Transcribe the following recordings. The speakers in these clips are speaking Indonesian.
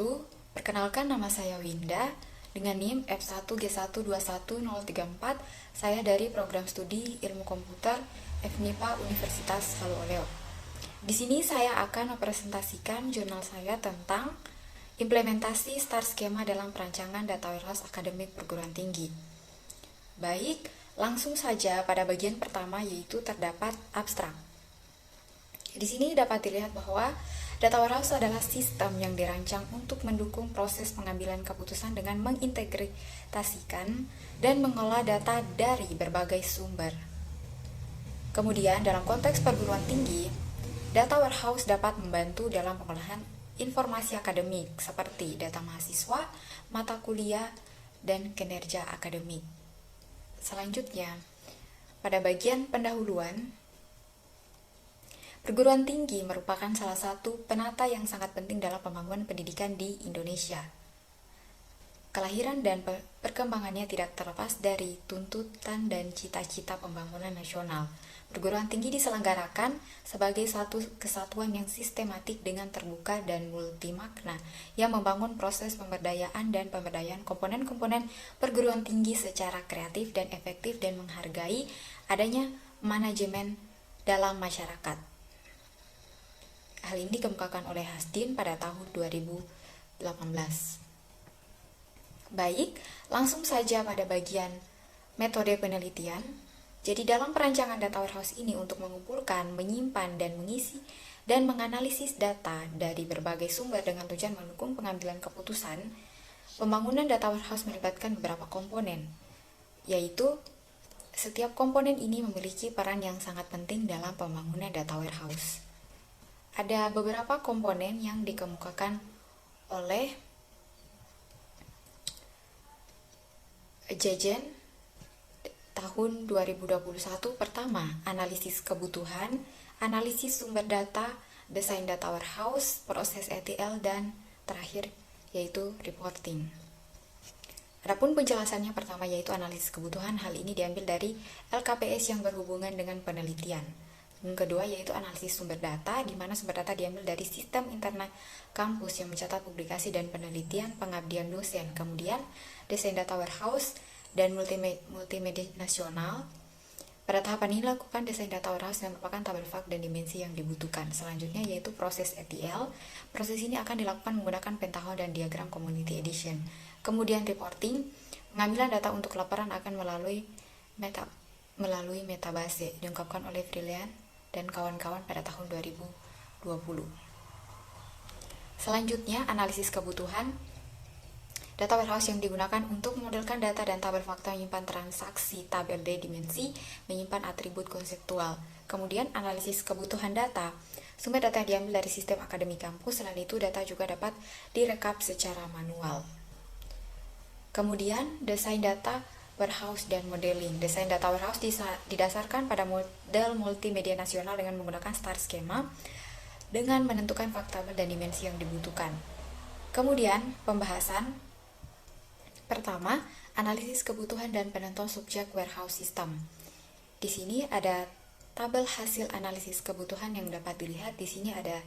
wabarakatuh. Perkenalkan, nama saya Winda dengan NIM F1G1211034. Saya dari program studi Ilmu Komputer FMIPA Universitas Haluoleo. Di sini saya akan mempresentasikan jurnal saya tentang implementasi star skema dalam perancangan data warehouse akademik perguruan tinggi. Baik, langsung saja pada bagian pertama, yaitu terdapat abstrak. Di sini dapat dilihat bahwa data warehouse adalah sistem yang dirancang untuk mendukung proses pengambilan keputusan dengan mengintegrasikan dan mengolah data dari berbagai sumber. Kemudian, dalam konteks perguruan tinggi, data warehouse dapat membantu dalam pengolahan informasi akademik seperti data mahasiswa, mata kuliah, dan kinerja akademik. Selanjutnya, pada bagian pendahuluan, perguruan tinggi merupakan salah satu penata yang sangat penting dalam pembangunan pendidikan di Indonesia. Kelahiran dan perkembangannya tidak terlepas dari tuntutan dan cita-cita pembangunan nasional. Perguruan tinggi diselenggarakan sebagai satu kesatuan yang sistematik dengan terbuka dan multimakna yang membangun proses pemberdayaan dan pemberdayaan komponen-komponen perguruan tinggi secara kreatif dan efektif dan menghargai adanya manajemen dalam masyarakat. Hal ini dikemukakan oleh Hasdin pada tahun 2018. Baik, langsung saja pada bagian metode penelitian. Jadi dalam perancangan data warehouse ini untuk mengumpulkan, menyimpan, dan mengisi dan menganalisis data dari berbagai sumber dengan tujuan mendukung pengambilan keputusan, pembangunan data warehouse melibatkan beberapa komponen, yaitu setiap komponen ini memiliki peran yang sangat penting dalam pembangunan data warehouse. Ada beberapa komponen yang dikemukakan oleh Jejen tahun 2021. Pertama, analisis kebutuhan, analisis sumber data, desain data warehouse, proses ETL, dan terakhir yaitu reporting. Adapun penjelasannya pertama yaitu analisis kebutuhan, hal ini diambil dari LKPS yang berhubungan dengan penelitian. Yang kedua yaitu analisis sumber data, di mana sumber data diambil dari sistem internet kampus yang mencatat publikasi dan penelitian pengabdian dosen. Kemudian desain data warehouse dan multimedia nasional. Pada tahapan ini lakukan desain data warehouse yang merupakan tabel fact dan dimensi yang dibutuhkan. Selanjutnya yaitu proses ETL. Proses ini akan dilakukan menggunakan pentaho dan diagram community edition. Kemudian reporting, pengambilan data untuk laporan akan melalui metabase, diungkapkan oleh Brilliant dan kawan-kawan pada tahun 2020. Selanjutnya, analisis kebutuhan. Data warehouse yang digunakan untuk memodelkan data dan tabel fakta, menyimpan transaksi, tabel D dimensi, menyimpan atribut konseptual. Kemudian, analisis kebutuhan data. Sumber data yang diambil dari sistem akademik kampus, selain itu data juga dapat direkap secara manual. Kemudian, desain data warehouse dan modeling. Desain data warehouse didasarkan pada model multimedia nasional dengan menggunakan star skema dengan menentukan fakta dan dimensi yang dibutuhkan. Kemudian, pembahasan. Pertama, analisis kebutuhan dan penentuan subjek warehouse system. Di sini ada tabel hasil analisis kebutuhan yang dapat dilihat. Di sini ada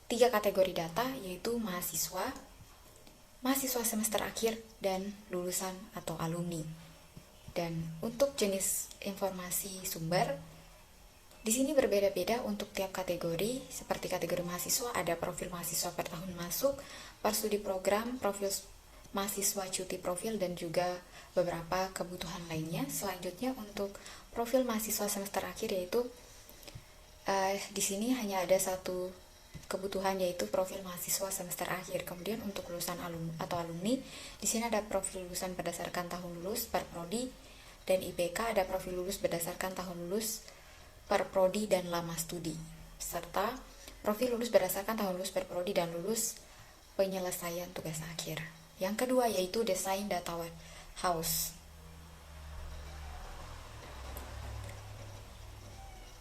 3 kategori data, yaitu mahasiswa semester akhir, dan lulusan atau alumni. Dan untuk jenis informasi sumber, di sini berbeda-beda untuk tiap kategori. Seperti kategori mahasiswa, ada profil mahasiswa per tahun masuk, per studi program, profil mahasiswa cuti profil, dan juga beberapa kebutuhan lainnya. Selanjutnya untuk profil mahasiswa semester akhir, yaitu di sini hanya ada satu kebutuhan, yaitu profil mahasiswa semester akhir. Kemudian untuk lulusan alumni, di sini ada profil lulusan berdasarkan tahun lulus per prodi, dan IPK ada profil lulus berdasarkan tahun lulus per prodi dan lama studi, serta profil lulus berdasarkan tahun lulus per prodi dan lulus penyelesaian tugas akhir. Yang kedua yaitu desain data warehouse.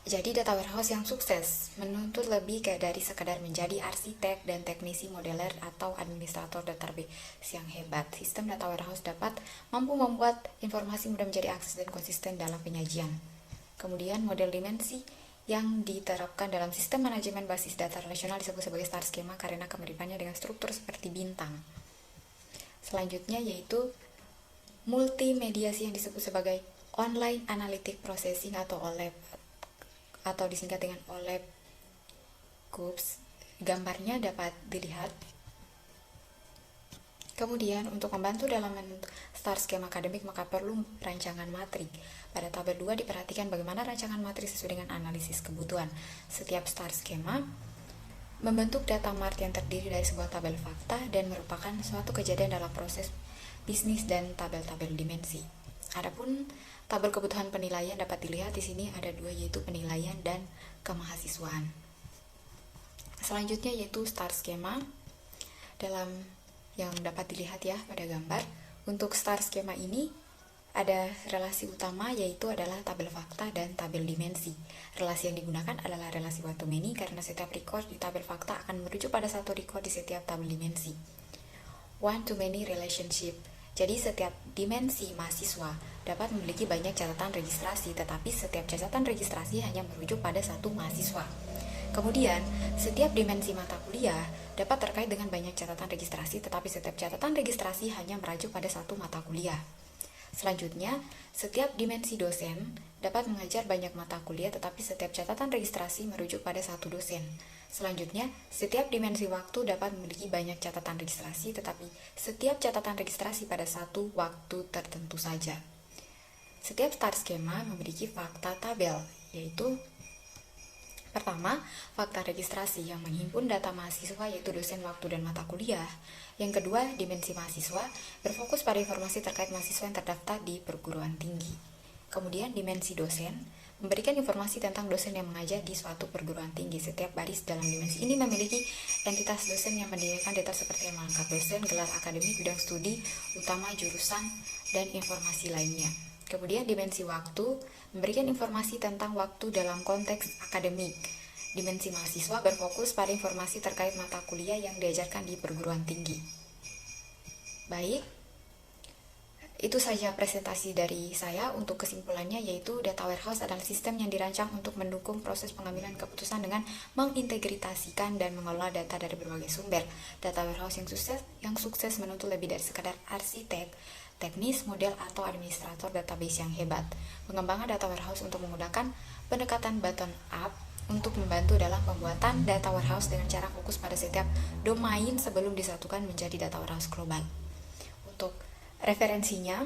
Jadi data warehouse yang sukses menuntut lebih dari sekadar menjadi arsitek dan teknisi modeler atau administrator database yang hebat. Sistem data warehouse dapat mampu membuat informasi mudah menjadi akses dan konsisten dalam penyajian. Kemudian model dimensi yang diterapkan dalam sistem manajemen basis data relasional disebut sebagai star skema karena kemiripannya dengan struktur seperti bintang. Selanjutnya yaitu multimediasi yang disebut sebagai Online Analytic Processing atau OLAP atau disingkat dengan OLAP GUPS. Gambarnya dapat dilihat. Kemudian untuk membantu dalam membentuk star skema akademik maka perlu rancangan matrik. Pada tabel 2 diperhatikan bagaimana rancangan matrik sesuai dengan analisis kebutuhan. Setiap star skema membentuk data mart yang terdiri dari sebuah tabel fakta dan merupakan suatu kejadian dalam proses bisnis dan tabel-tabel dimensi. Adapun tabel kebutuhan penilaian dapat dilihat di sini ada dua, yaitu penilaian dan kemahasiswaan. Selanjutnya yaitu star skema dalam yang dapat dilihat ya pada gambar. Untuk star skema ini ada relasi utama yaitu adalah tabel fakta dan tabel dimensi. Relasi yang digunakan adalah relasi one to many karena setiap record di tabel fakta akan merujuk pada satu record di setiap tabel dimensi. One to many relationship. Jadi setiap dimensi mahasiswa dapat memiliki banyak catatan registrasi, tetapi setiap catatan registrasi hanya merujuk pada satu mahasiswa. Kemudian, setiap dimensi mata kuliah dapat terkait dengan banyak catatan registrasi, tetapi setiap catatan registrasi hanya merujuk pada satu mata kuliah. Selanjutnya, setiap dimensi dosen dapat mengajar banyak mata kuliah, tetapi setiap catatan registrasi merujuk pada satu dosen. Selanjutnya, setiap dimensi waktu dapat memiliki banyak catatan registrasi, tetapi setiap catatan registrasi pada satu waktu tertentu saja. Setiap star skema memiliki fakta tabel, yaitu pertama, fakta registrasi yang menghimpun data mahasiswa yaitu dosen, waktu, dan mata kuliah. Yang kedua, dimensi mahasiswa berfokus pada informasi terkait mahasiswa yang terdaftar di perguruan tinggi. Kemudian, dimensi dosen memberikan informasi tentang dosen yang mengajar di suatu perguruan tinggi. Setiap baris dalam dimensi ini memiliki entitas dosen yang mendirikan data seperti nama lengkap dosen, gelar akademik, bidang studi utama, jurusan, dan informasi lainnya. Kemudian dimensi waktu memberikan informasi tentang waktu dalam konteks akademik. Dimensi mahasiswa berfokus pada informasi terkait mata kuliah yang diajarkan di perguruan tinggi. Baik, itu saja presentasi dari saya. Untuk kesimpulannya yaitu data warehouse adalah sistem yang dirancang untuk mendukung proses pengambilan keputusan dengan mengintegrasikan dan mengelola data dari berbagai sumber. Data warehouse yang sukses menuntut lebih dari sekadar arsitek, teknis, model, atau administrator database yang hebat. Pengembangan data warehouse untuk menggunakan pendekatan bottom up untuk membantu dalam pembuatan data warehouse dengan cara fokus pada setiap domain sebelum disatukan menjadi data warehouse global. Untuk referensinya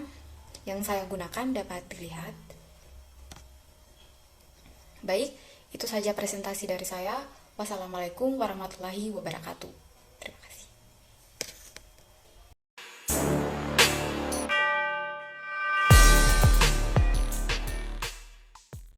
yang saya gunakan dapat dilihat. Baik, itu saja presentasi dari saya. Wassalamualaikum warahmatullahi wabarakatuh.